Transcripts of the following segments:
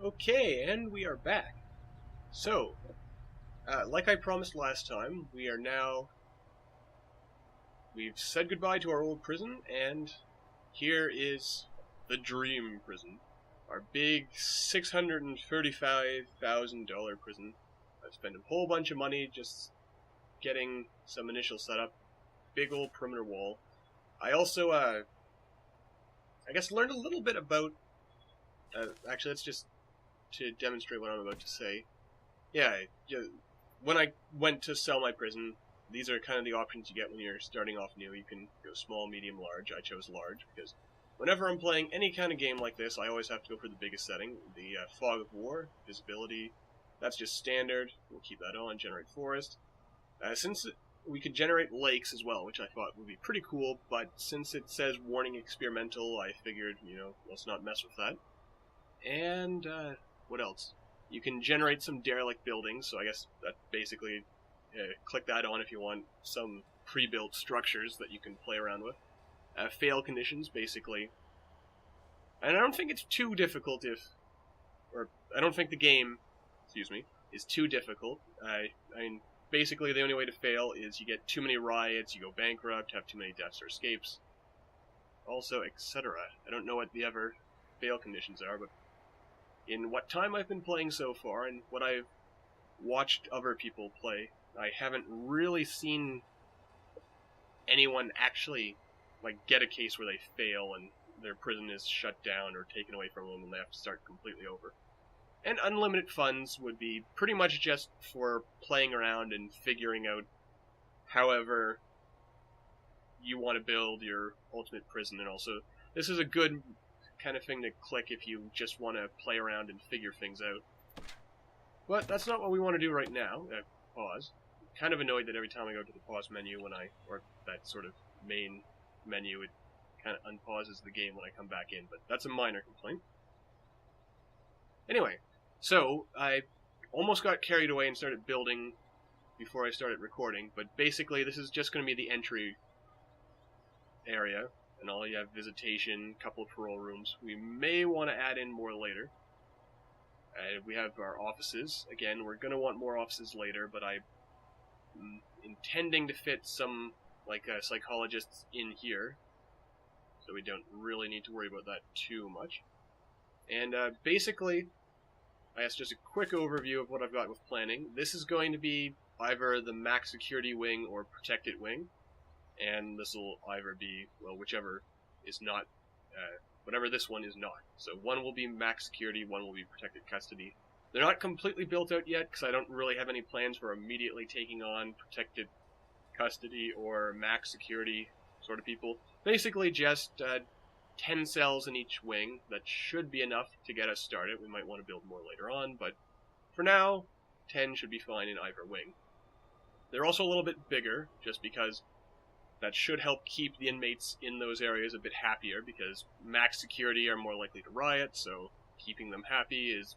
Okay, and we are back. So, like I promised last time, we've said goodbye to our old prison, and here is the Dream Prison. Our big $635,000 prison. I've spent a whole bunch of money just getting some initial setup. Big old perimeter wall. I also, I guess learned a little bit about, actually that's just to demonstrate what I'm about to say. Yeah, when I went to sell my prison, these are kind of the options you get when you're starting off new. You can go small, medium, large. I chose large because whenever I'm playing any kind of game like this, I always have to go for the biggest setting. The Fog of War, visibility, that's just standard. We'll keep that on, generate forest. Since we could generate lakes as well, which I thought would be pretty cool, but since it says warning experimental, I figured, let's not mess with that. And, what else? You can generate some derelict buildings, so I guess that basically, click that on if you want some pre-built structures that you can play around with. Fail conditions, basically. And I don't think it's too difficult I don't think the game, is too difficult. I mean, basically the only way to fail is you get too many riots, you go bankrupt, have too many deaths or escapes, also, etc. I don't know what the other fail conditions are, but in what time I've been playing so far, and what I've watched other people play, I haven't really seen anyone actually get a case where they fail and their prison is shut down or taken away from them and they have to start completely over. And unlimited funds would be pretty much just for playing around and figuring out however you want to build your ultimate prison. And also, this is a good kind of thing to click if you just want to play around and figure things out. But that's not what we want to do right now. Pause. I'm kind of annoyed that every time I go to the pause menu or that sort of main menu, it kind of unpauses the game when I come back in, but that's a minor complaint. Anyway, so I almost got carried away and started building before I started recording, but basically this is just going to be the entry area. And all you have visitation, couple of parole rooms. We may want to add in more later. We have our offices. Again, we're going to want more offices later, but I'm intending to fit some, psychologists in here. So we don't really need to worry about that too much. And basically, I guess just a quick overview of what I've got with planning. This is going to be either the max security wing or protected wing. And this will either be, whichever is not, whatever this one is not. So one will be max security, one will be protected custody. They're not completely built out yet, because I don't really have any plans for immediately taking on protected custody or max security sort of people. Basically just 10 cells in each wing. That should be enough to get us started. We might want to build more later on, but for now, 10 should be fine in either wing. They're also a little bit bigger, just because that should help keep the inmates in those areas a bit happier, because max security are more likely to riot, so keeping them happy is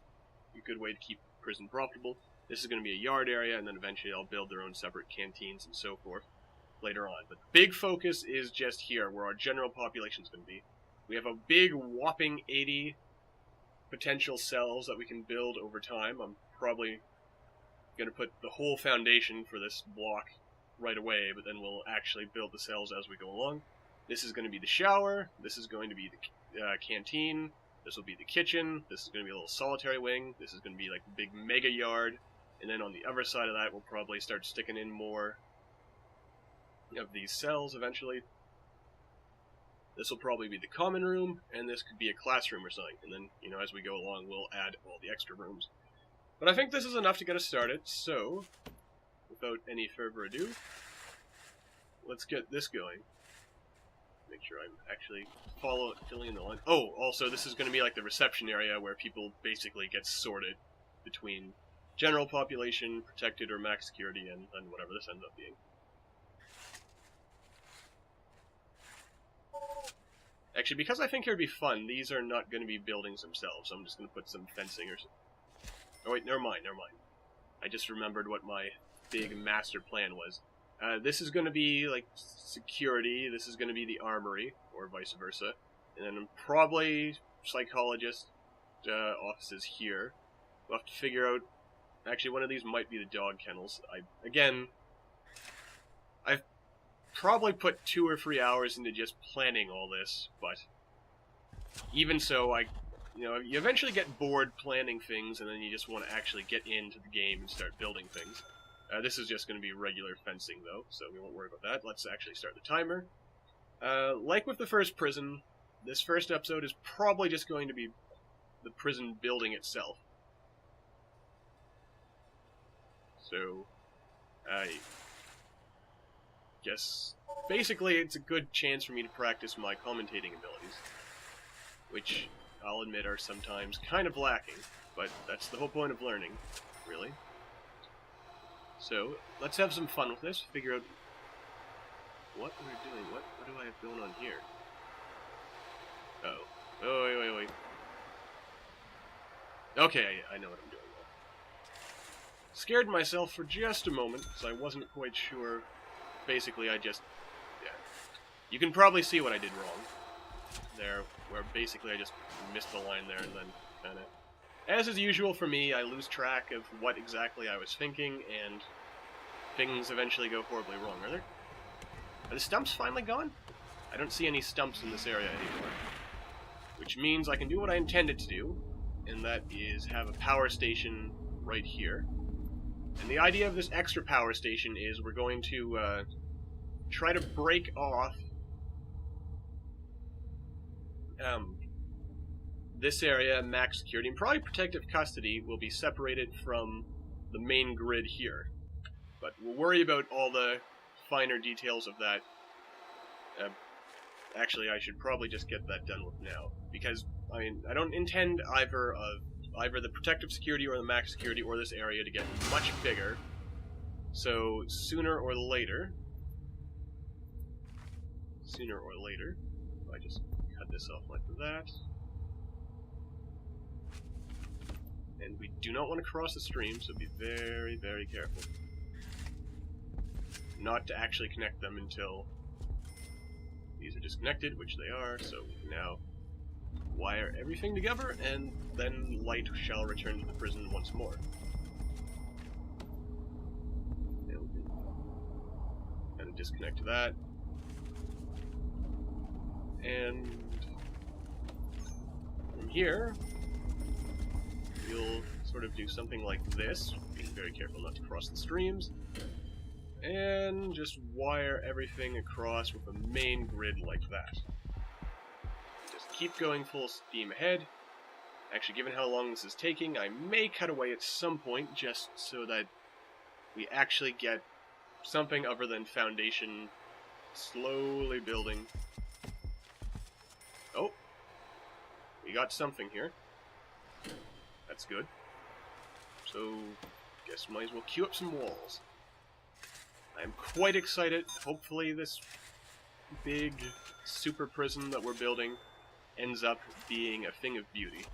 a good way to keep prison profitable. This is going to be a yard area, and then eventually they'll build their own separate canteens and so forth later on. But the big focus is just here, where our general population is going to be. We have a big whopping 80 potential cells that we can build over time. I'm probably going to put the whole foundation for this block right away, but then we'll actually build the cells as we go along. This is going to be the shower, this is going to be the canteen, this will be the kitchen, this is going to be a little solitary wing, this is going to be like a big mega yard, and then on the other side of that we'll probably start sticking in more of these cells eventually. This will probably be the common room, and this could be a classroom or something, and then, as we go along we'll add all the extra rooms. But I think this is enough to get us started, so without any further ado, let's get this going. Make sure I'm actually filling in the line. Oh, also, this is going to be like the reception area where people basically get sorted between general population, protected or max security, and whatever this ends up being. Actually, because I think it would be fun, these are not going to be buildings themselves, so I'm just going to put some fencing or something. Oh wait, never mind. I just remembered what my big master plan was. This is going to be like security, this is going to be the armory, or vice versa, and then probably psychologist, offices here. We'll have to figure out... Actually, one of these might be the dog kennels. I've probably put 2 or 3 hours into just planning all this, but even so, you eventually get bored planning things, and then you just want to actually get into the game and start building things. This is just going to be regular fencing, though, so we won't worry about that. Let's actually start the timer. Like with the first prison, this first episode is probably just going to be the prison building itself. So, I guess, basically it's a good chance for me to practice my commentating abilities, which I'll admit are sometimes kind of lacking, but that's the whole point of learning, really. So, let's have some fun with this, figure out what we're doing. What do I have going on here? Oh, wait. Okay, I know what I'm doing now. Scared myself for just a moment, because I wasn't quite sure. Basically, yeah. You can probably see what I did wrong there, where basically I just missed the line there, and then kinda... As is usual for me, I lose track of what exactly I was thinking, and things eventually go horribly wrong. Are the stumps finally gone? I don't see any stumps in this area anymore. Which means I can do what I intended to do, and that is have a power station right here. And the idea of this extra power station is we're going to try to break off this area, max security, and probably protective custody will be separated from the main grid here. But we'll worry about all the finer details of that. Actually, I should probably just get that done with now, because I don't intend either the protective security or the max security or this area to get much bigger. So sooner or later, I just cut this off like that. And we do not want to cross the stream, so be very, very careful. Not to actually connect them until these are disconnected, which they are, so we can now wire everything together, and then light shall return to the prison once more. And we can kind of disconnect that. And from here, we'll sort of do something like this, being very careful not to cross the streams, and just wire everything across with a main grid like that. Just keep going full steam ahead. Actually, given how long this is taking, I may cut away at some point just so that we actually get something other than foundation slowly building. Oh, we got something here. That's good. So, guess might as well queue up some walls. I'm quite excited. Hopefully this big super prison that we're building ends up being a thing of beauty.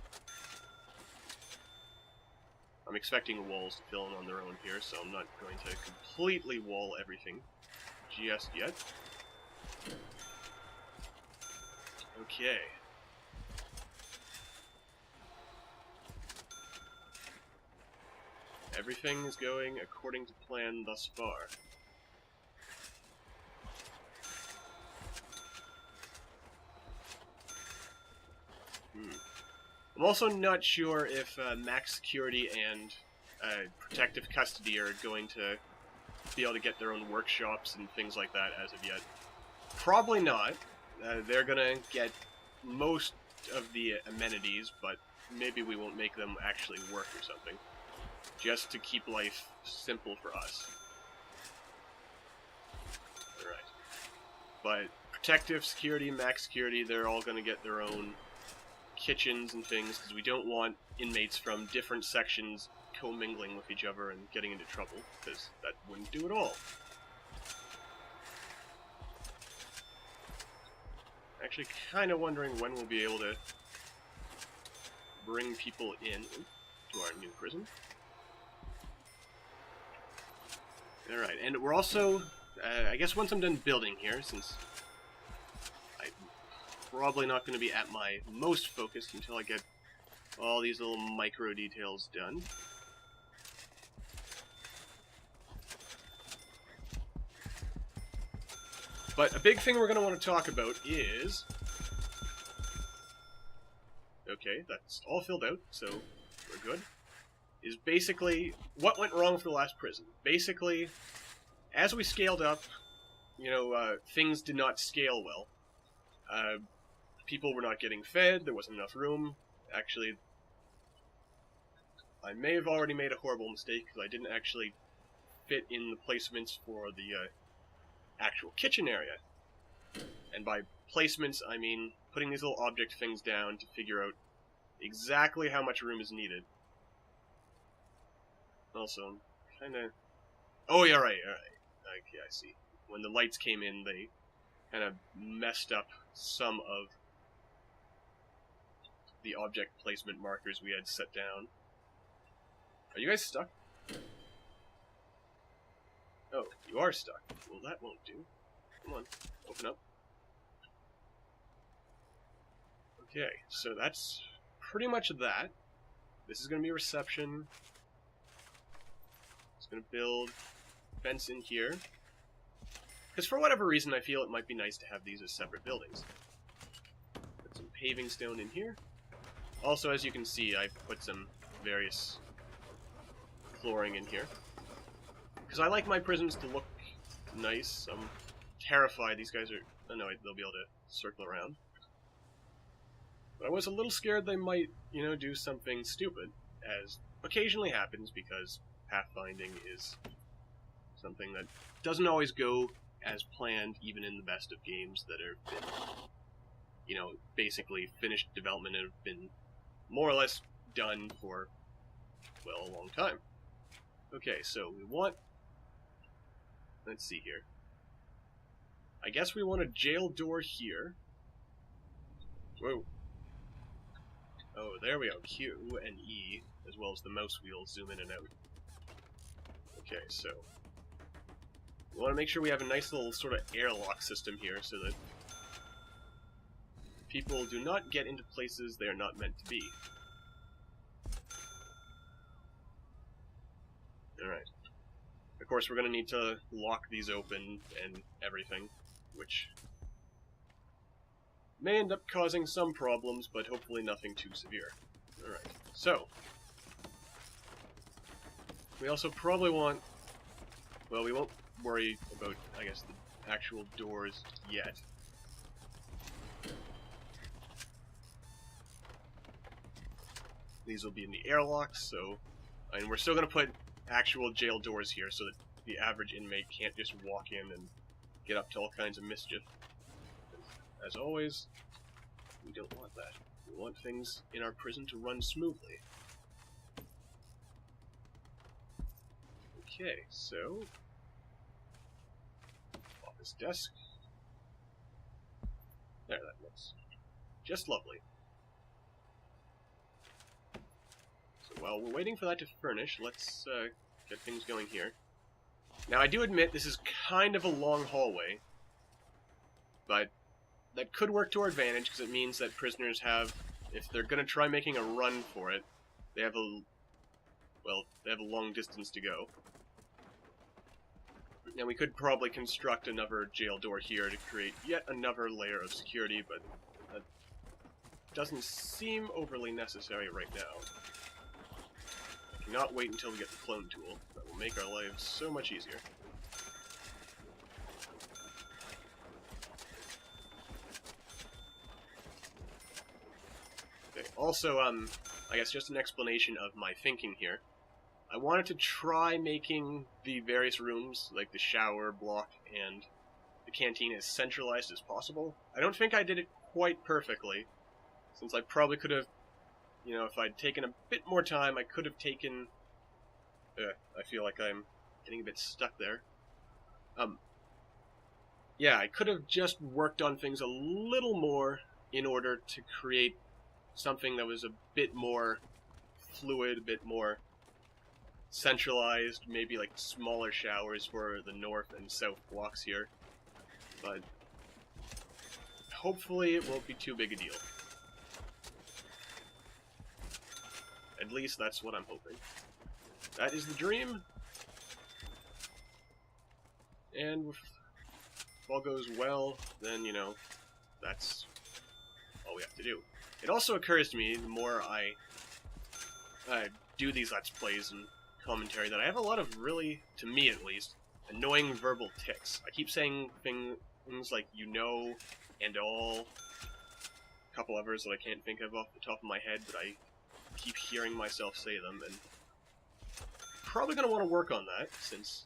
I'm expecting walls to fill in on their own here, so I'm not going to completely wall everything just yet. Okay. Everything is going according to plan thus far. I'm also not sure if max security and protective custody are going to be able to get their own workshops and things like that as of yet. Probably not. They're gonna get most of the amenities, but maybe we won't make them actually work or something. Just to keep life simple for us. Alright. But protective security, max security, they're all gonna get their own kitchens and things, because we don't want inmates from different sections commingling with each other and getting into trouble, because that wouldn't do at all. Actually, kind of wondering when we'll be able to bring people in to our new prison. Alright, and we're also, I guess once I'm done building here, since I'm probably not going to be at my most focused until I get all these little micro details done. But a big thing we're going to want to talk about is... Okay, that's all filled out, so we're good. Is basically what went wrong for the last prison. Basically, as we scaled up, you know, things did not scale well. People were not getting fed, there wasn't enough room. Actually, I may have already made a horrible mistake because I didn't actually fit in the placements for the actual kitchen area. And by placements, I mean putting these little object things down to figure out exactly how much room is needed. Also, kinda... Oh, yeah, right. Okay, I see. When the lights came in, they kind of messed up some of the object placement markers we had set down. Are you guys stuck? Oh, you are stuck. Well, that won't do. Come on, open up. Okay, so that's pretty much that. This is going to be a reception. It's going to build fence in here. Because for whatever reason, I feel it might be nice to have these as separate buildings. Put some paving stone in here. Also, as you can see, I've put some various flooring in here. Because I like my prisons to look nice. I'm terrified these guys are... Oh no, they'll be able to circle around. But I was a little scared they might, you know, do something stupid, as occasionally happens because pathfinding is something that doesn't always go as planned, even in the best of games that have been, you know, basically finished development and have been more or less done for, well, a long time. Okay, so we want... Let's see here. I guess we want a jail door here. Whoa. Oh, there we go. Q and E, as well as the mouse wheel, zoom in and out. Okay, so... we want to make sure we have a nice little sort of airlock system here, so that people do not get into places they are not meant to be. Alright. Of course, we're going to need to lock these open and everything, which may end up causing some problems, but hopefully nothing too severe. Alright, so... we also probably want... well, we won't worry about, I guess, the actual doors yet. These will be in the airlocks, so... and we're still going to put actual jail doors here so that the average inmate can't just walk in and get up to all kinds of mischief. As always, we don't want that. We want things in our prison to run smoothly. Okay, so... office desk. There, that looks just lovely. So while we're waiting for that to furnish, let's get things going here. Now, I do admit this is kind of a long hallway, but that could work to our advantage because it means that prisoners have, if they're going to try making a run for it, they have a, well, they have a long distance to go. Now, we could probably construct another jail door here to create yet another layer of security, but that doesn't seem overly necessary right now. I cannot wait until we get the clone tool. That will make our lives so much easier. Okay, also, I guess just an explanation of my thinking here. I wanted to try making the various rooms, like the shower block and the canteen, as centralized as possible. I don't think I did it quite perfectly, since I probably could have, you know, if I'd taken a bit more time, I could have taken... I feel like I'm getting a bit stuck there. Yeah, I could have just worked on things a little more in order to create something that was a bit more fluid, a bit more centralized, maybe like smaller showers for the north and south blocks here. But hopefully it won't be too big a deal. At least that's what I'm hoping. That is the dream. And if all goes well, then, you know, that's all we have to do. It also occurs to me, the more I do these Let's Plays and commentary, that I have a lot of really, to me at least, annoying verbal tics. I keep saying things like, you know, and all, a couple others that I can't think of off the top of my head, but I keep hearing myself say them, and probably going to want to work on that, since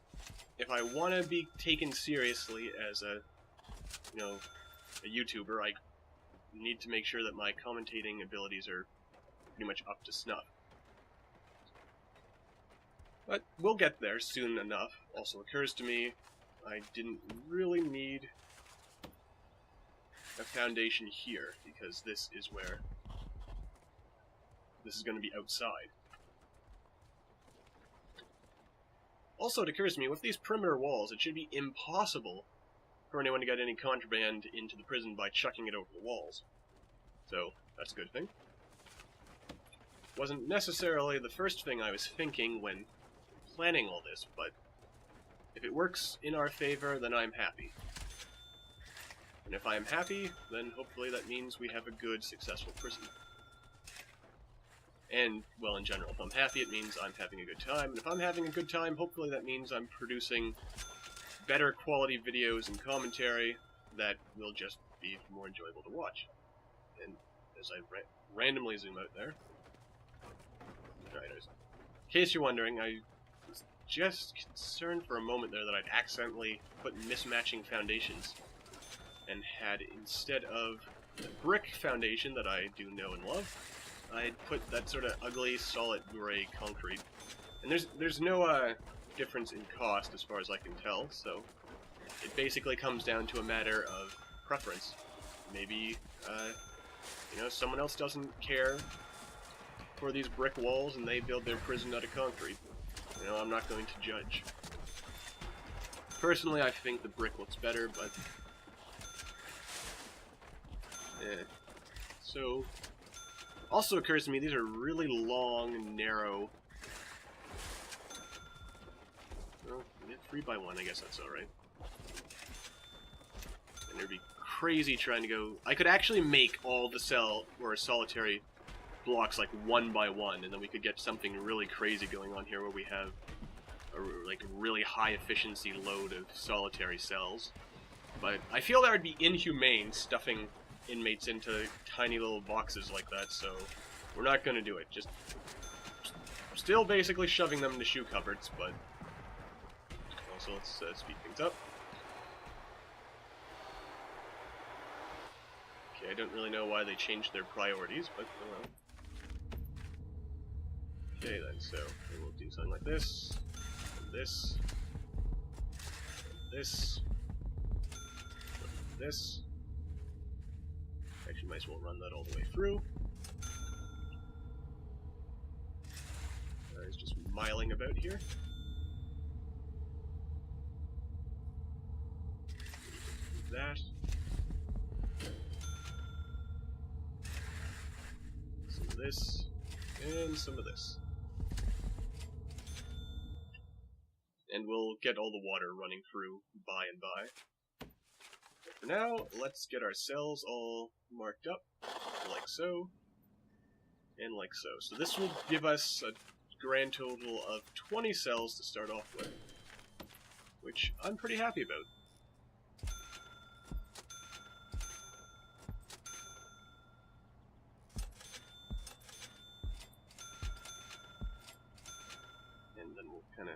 if I want to be taken seriously as a, you know, a YouTuber, I need to make sure that my commentating abilities are pretty much up to snuff. But we'll get there soon enough. Also occurs to me, I didn't really need a foundation here, because this is where this is going to be outside. Also, it occurs to me, with these perimeter walls, it should be impossible for anyone to get any contraband into the prison by chucking it over the walls. So, that's a good thing. Wasn't necessarily the first thing I was thinking when planning all this, but if it works in our favor, then I'm happy. And if I'm happy, then hopefully that means we have a good, successful prison. And, well, in general, if I'm happy, it means I'm having a good time. And if I'm having a good time, hopefully that means I'm producing better quality videos and commentary that will just be more enjoyable to watch. And as I randomly zoom out there... Alright, in case you're wondering, I was just concerned for a moment there that I'd accidentally put mismatching foundations, and had, instead of the brick foundation that I do know and love, I'd put that sort of ugly, solid gray concrete. And there's no difference in cost as far as I can tell, so it basically comes down to a matter of preference. Maybe, you know, someone else doesn't care for these brick walls and they build their prison out of concrete. You know, I'm not going to judge. Personally, I think the brick looks better, but... So... Also occurs to me, these are really long and narrow... Well, yeah, 3x1, I guess that's alright. And it'd be crazy trying to go... I could actually make all the solitary blocks like 1x1, and then we could get something really crazy going on here where we have a like really high efficiency load of solitary cells. But I feel that would be inhumane, stuffing inmates into tiny little boxes like that, so we're not going to do it. Just still basically shoving them into shoe cupboards, but also let's speed things up. Okay, I don't really know why they changed their priorities, but oh well. Okay then, so we'll do something like this, and this, and this, and this. Actually, might as well run that all the way through. It's just miling about here. That. Some of this, and some of this. And we'll get all the water running through by and by. For now, let's get our cells all marked up, like so, and like so. So this will give us a grand total of 20 cells to start off with, which I'm pretty happy about. And then we'll kind of...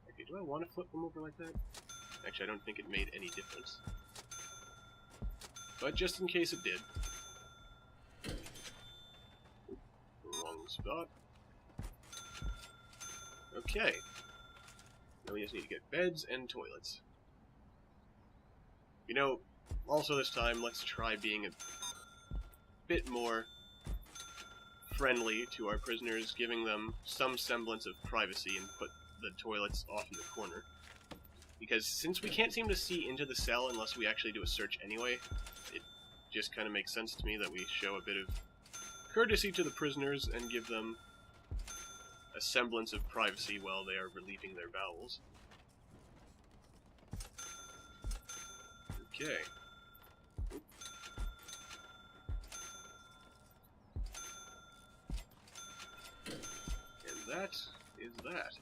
Okay, do I want to flip them over like that? Actually, I don't think it made any difference. But just in case it did. Wrong spot. Okay. Now we just need to get beds and toilets. You know, also this time, let's try being a bit more friendly to our prisoners, giving them some semblance of privacy, and put the toilets off in the corner. Because since we can't seem to see into the cell unless we actually do a search anyway, it just kind of makes sense to me that we show a bit of courtesy to the prisoners and give them a semblance of privacy while they are relieving their bowels. Okay. And that is that.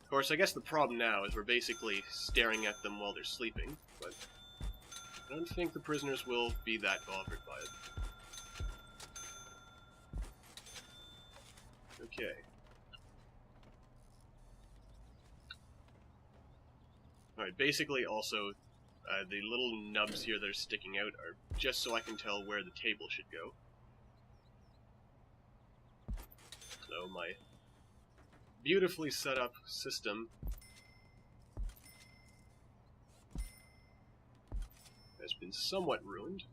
Of course, I guess the problem now is we're basically staring at them while they're sleeping, but I don't think the prisoners will be that bothered by it. Okay. Alright, basically also, the little nubs here that are sticking out are just so I can tell where the table should go. So my beautifully set up system has been somewhat ruined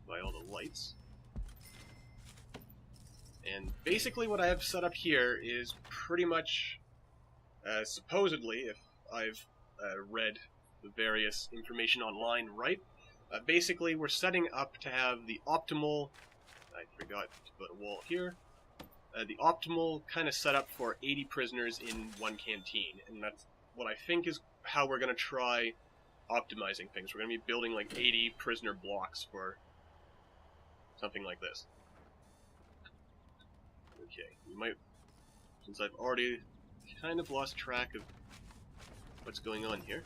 by all the lights. And basically what I have set up here is pretty much, supposedly, if I've read the various information online right, basically we're setting up to have the optimal, I forgot to put a wall here, the optimal kind of setup for 80 prisoners in one canteen, and that's what I think is how we're going to try optimizing things. We're going to be building like 80 prisoner blocks for something like this. Okay, you might, since I've already kind of lost track of what's going on here,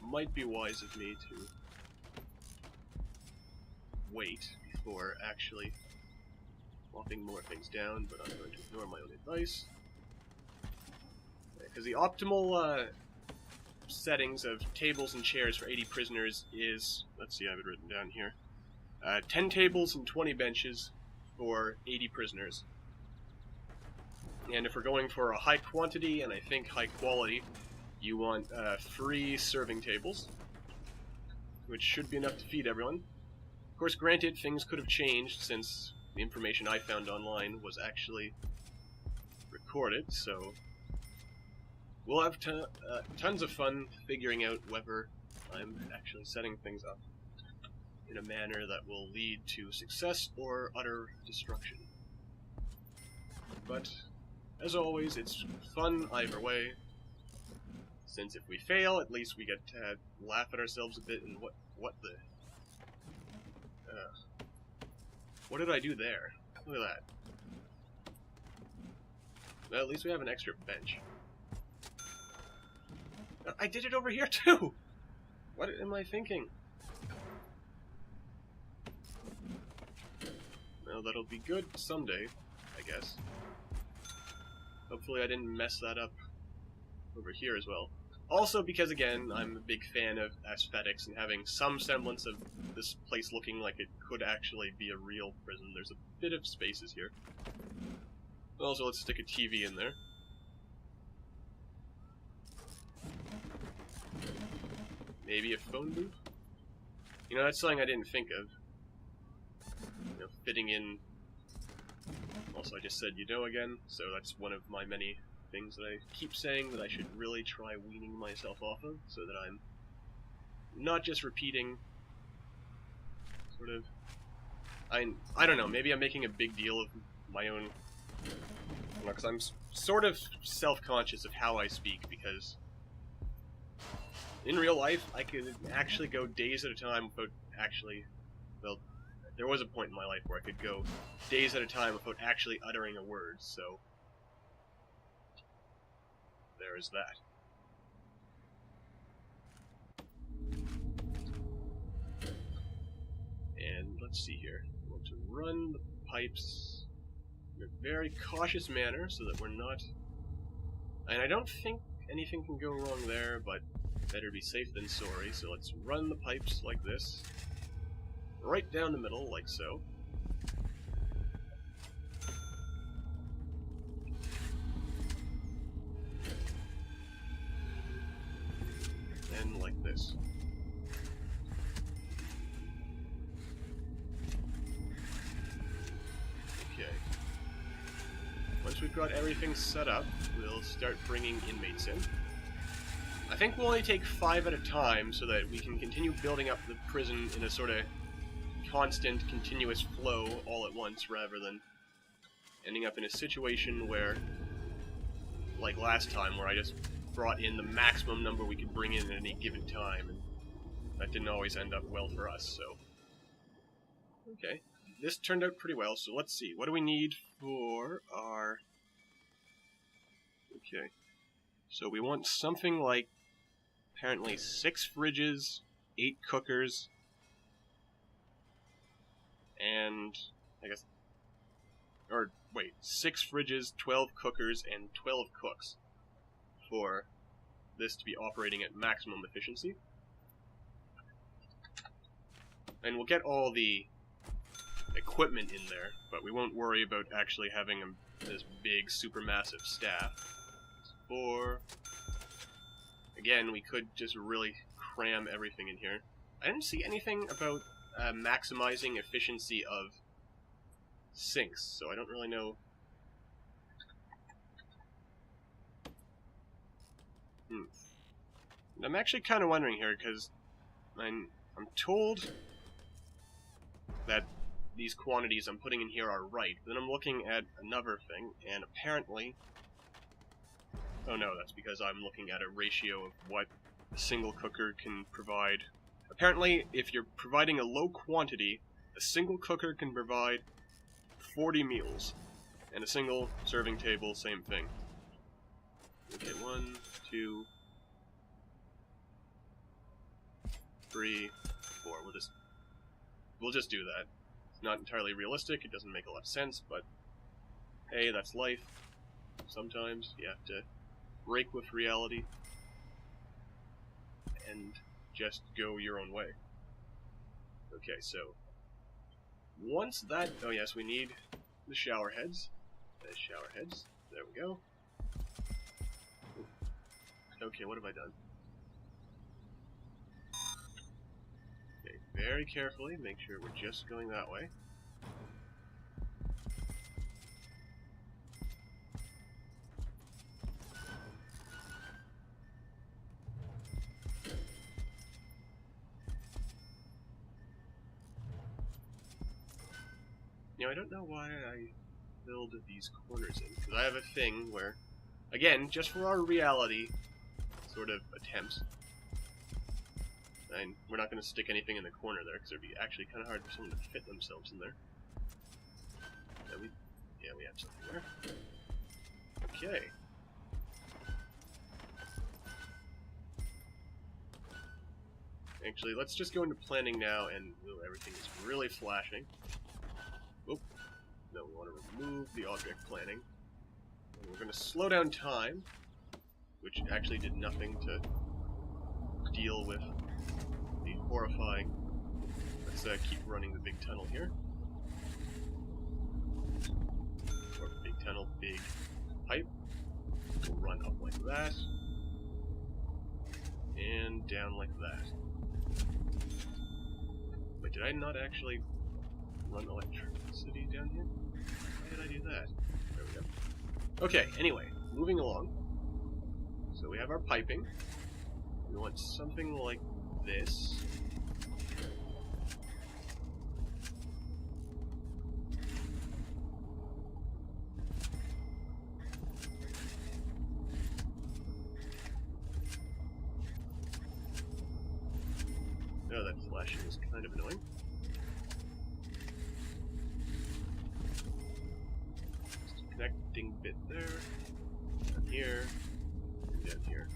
might be wise of me to wait before actually locking more things down, but I'm going to ignore my own advice. Because the optimal settings of tables and chairs for 80 prisoners is, let's see, I have it written down here, 10 tables and 20 benches for 80 prisoners. And if we're going for a high quantity and I think high quality, you want 3 serving tables, which should be enough to feed everyone. Of course, granted, things could have changed since the information I found online was actually recorded, so we'll have tons of fun figuring out whether I'm actually setting things up in a manner that will lead to success or utter destruction. But, as always, it's fun either way, since if we fail, at least we get to laugh at ourselves a bit and what the... what did I do there? Look at that. Well, at least we have an extra bench. I did it over here too! What am I thinking? Well, that'll be good someday, I guess. Hopefully I didn't mess that up over here as well. Also because, again, I'm a big fan of aesthetics and having some semblance of this place looking like it could actually be a real prison. There's a bit of spaces here. Also, let's stick a TV in there. Maybe a phone booth? You know, that's something I didn't think of. You know, fitting in... Also, I just said you know again, so that's one of my many things that I keep saying that I should really try weaning myself off of, so that I'm not just repeating sort of... I don't know, maybe I'm making a big deal of my own... because I'm sort of self-conscious of how I speak, because in real life, I could actually go days at a time without actually... Well, there was a point in my life where I could go days at a time without actually uttering a word, so... there is that. And let's see here. I want to run the pipes in a very cautious manner so that we're not... And I don't think anything can go wrong there, but better be safe than sorry, so let's run the pipes like this. Right down the middle, like so. And like this. Okay. Once we've got everything set up, we'll start bringing inmates in. I think we'll only take 5 at a time so that we can continue building up the prison in a sort of constant, continuous flow all at once, rather than ending up in a situation where, like last time, where I just brought in the maximum number we could bring in at any given time, and that didn't always end up well for us, so... Okay, this turned out pretty well, so let's see, what do we need for our... Okay, so we want something like, apparently 6 fridges, 8 cookers, and, I guess, or, wait, 6 fridges, 12 cookers, and 12 cooks for this to be operating at maximum efficiency. And we'll get all the equipment in there, but we won't worry about actually having this big, supermassive staff. 4. Again, we could just really cram everything in here. I didn't see anything about maximizing efficiency of sinks, so I don't really know. I'm actually kind of wondering here, because I'm told that these quantities I'm putting in here are right. Then I'm looking at another thing, and apparently... Oh no, that's because I'm looking at a ratio of what a single cooker can provide. Apparently, if you're providing a low quantity, a single cooker can provide 40 meals. And a single serving table, same thing. Okay, 1, 2, 3, 4. We'll just do that. It's not entirely realistic, it doesn't make a lot of sense, but hey, that's life. Sometimes you have to break with reality and just go your own way. Okay, so once that... Oh yes, we need the shower heads. The shower heads. There we go. Okay, what have I done? Okay, very carefully, make sure we're just going that way. Now, I don't know why I filled these corners in, because I have a thing where, again, just for our reality sort of attempts, and we're not going to stick anything in the corner there, because it would be actually kind of hard for someone to fit themselves in there. Yeah, we have something there. Okay. Actually, let's just go into planning now, and everything is really flashing. Oop. No, we want to remove the object planning. And we're going to slow down time, which actually did nothing to deal with the horrifying... Let's keep running the big tunnel here. Or big tunnel, big pipe. We'll run up like that. And down like that. Wait, did I not actually run electricity down here? Why did I do that? There we go. Okay, anyway, moving along. So we have our piping. We want something like this. Oh, that flashing is kind of annoying. Just a connecting bit there, down here, and down here.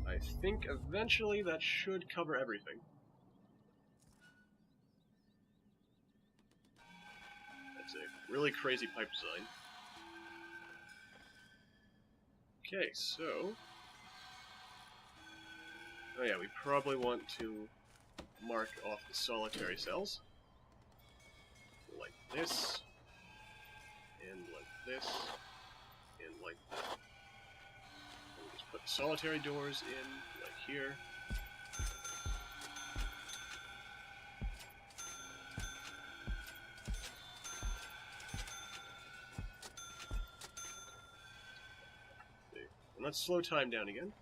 I think eventually that should cover everything. That's a really crazy pipe design. Okay, so... Oh yeah, we probably want to mark off the solitary cells. Like this, and like this, and like that. And we just put the solitary doors in, like here. let's slow time down again.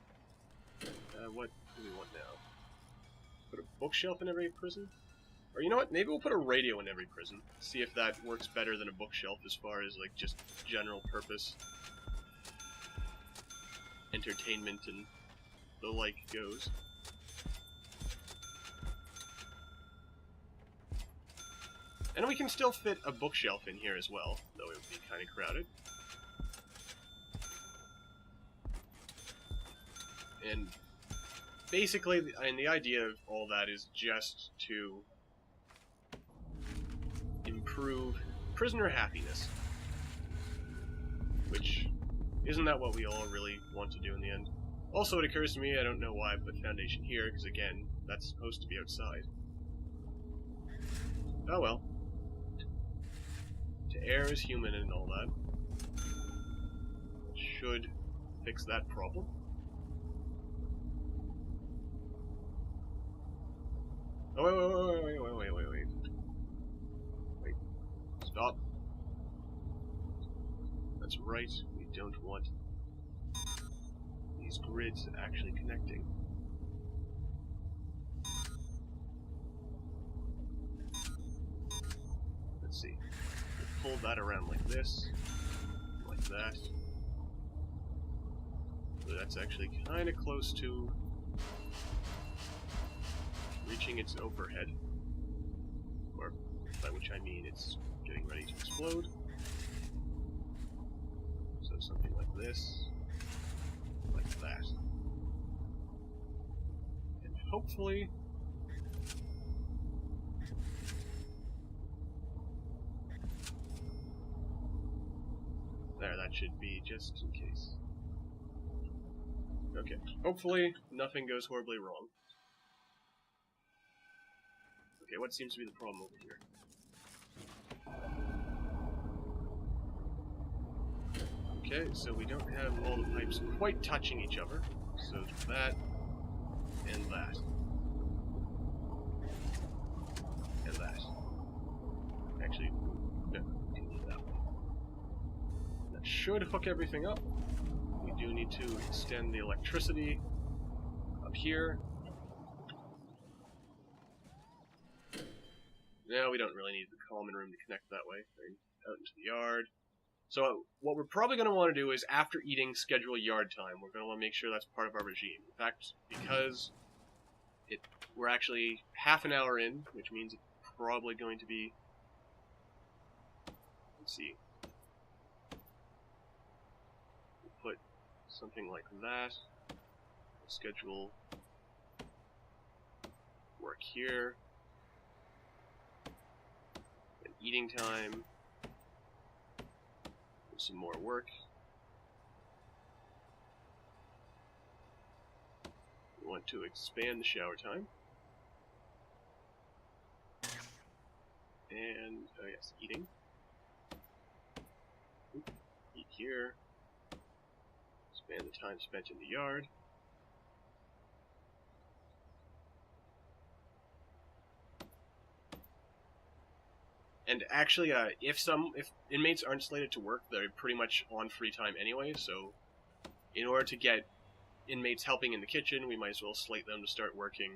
What do we want now? Put a bookshelf in every prison? Or you know what, maybe we'll put a radio in every prison. See if that works better than a bookshelf as far as, like, just general purpose entertainment and the like goes. And we can still fit a bookshelf in here as well, though it would be kind of crowded. And basically, the idea of all that is just to improve prisoner happiness. Which, isn't that what we all really want to do in the end? Also, it occurs to me, I don't know why I put foundation here, because again, that's supposed to be outside. Oh well. To err is human and all that. Should fix that problem. Oh, wait. Wait. Stop. That's right, we don't want these grids actually connecting. Let's see. We'll pull that around like this, like that. So that's actually kind of close to reaching its overhead, or by which I mean it's getting ready to explode. So something like this, like that. And hopefully there, that should be just in case. Okay, hopefully nothing goes horribly wrong. Okay, what seems to be the problem over here? Okay, so we don't have all the pipes quite touching each other. So that, and that. And that. Actually, no, we can do that one. That should hook everything up. We do need to extend the electricity up here. Now we don't really need the common room to connect that way. Out into the yard. So what we're probably going to want to do is, after eating, schedule yard time. We're going to want to make sure that's part of our regime. In fact, because we're actually half an hour in, which means it's probably going to be... Let's see. We'll put something like that. We'll schedule work here. And eating time. Some more work. We want to expand the shower time. And, yes, eating. Eat here. Expand the time spent in the yard. And actually, if inmates aren't slated to work, they're pretty much on free time anyway, so in order to get inmates helping in the kitchen, we might as well slate them to start working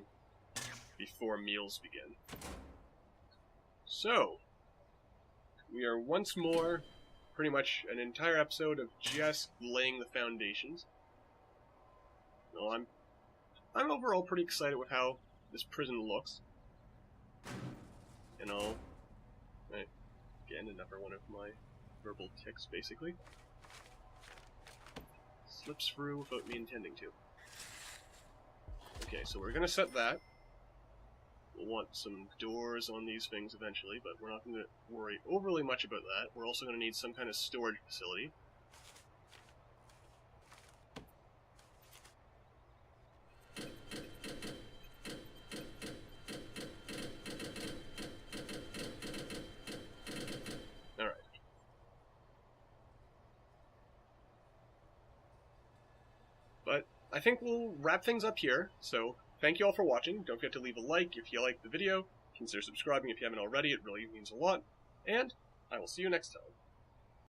before meals begin. So, we are once more pretty much an entire episode of just laying the foundations. Well, I'm overall pretty excited with how this prison looks. And all. Again, another one of my verbal tics, basically. Slips through without me intending to. Okay, so we're going to set that. We'll want some doors on these things eventually, but we're not going to worry overly much about that. We're also going to need some kind of storage facility. But I think we'll wrap things up here, so thank you all for watching. Don't forget to leave a like if you liked the video. Consider subscribing if you haven't already, it really means a lot. And I will see you next time.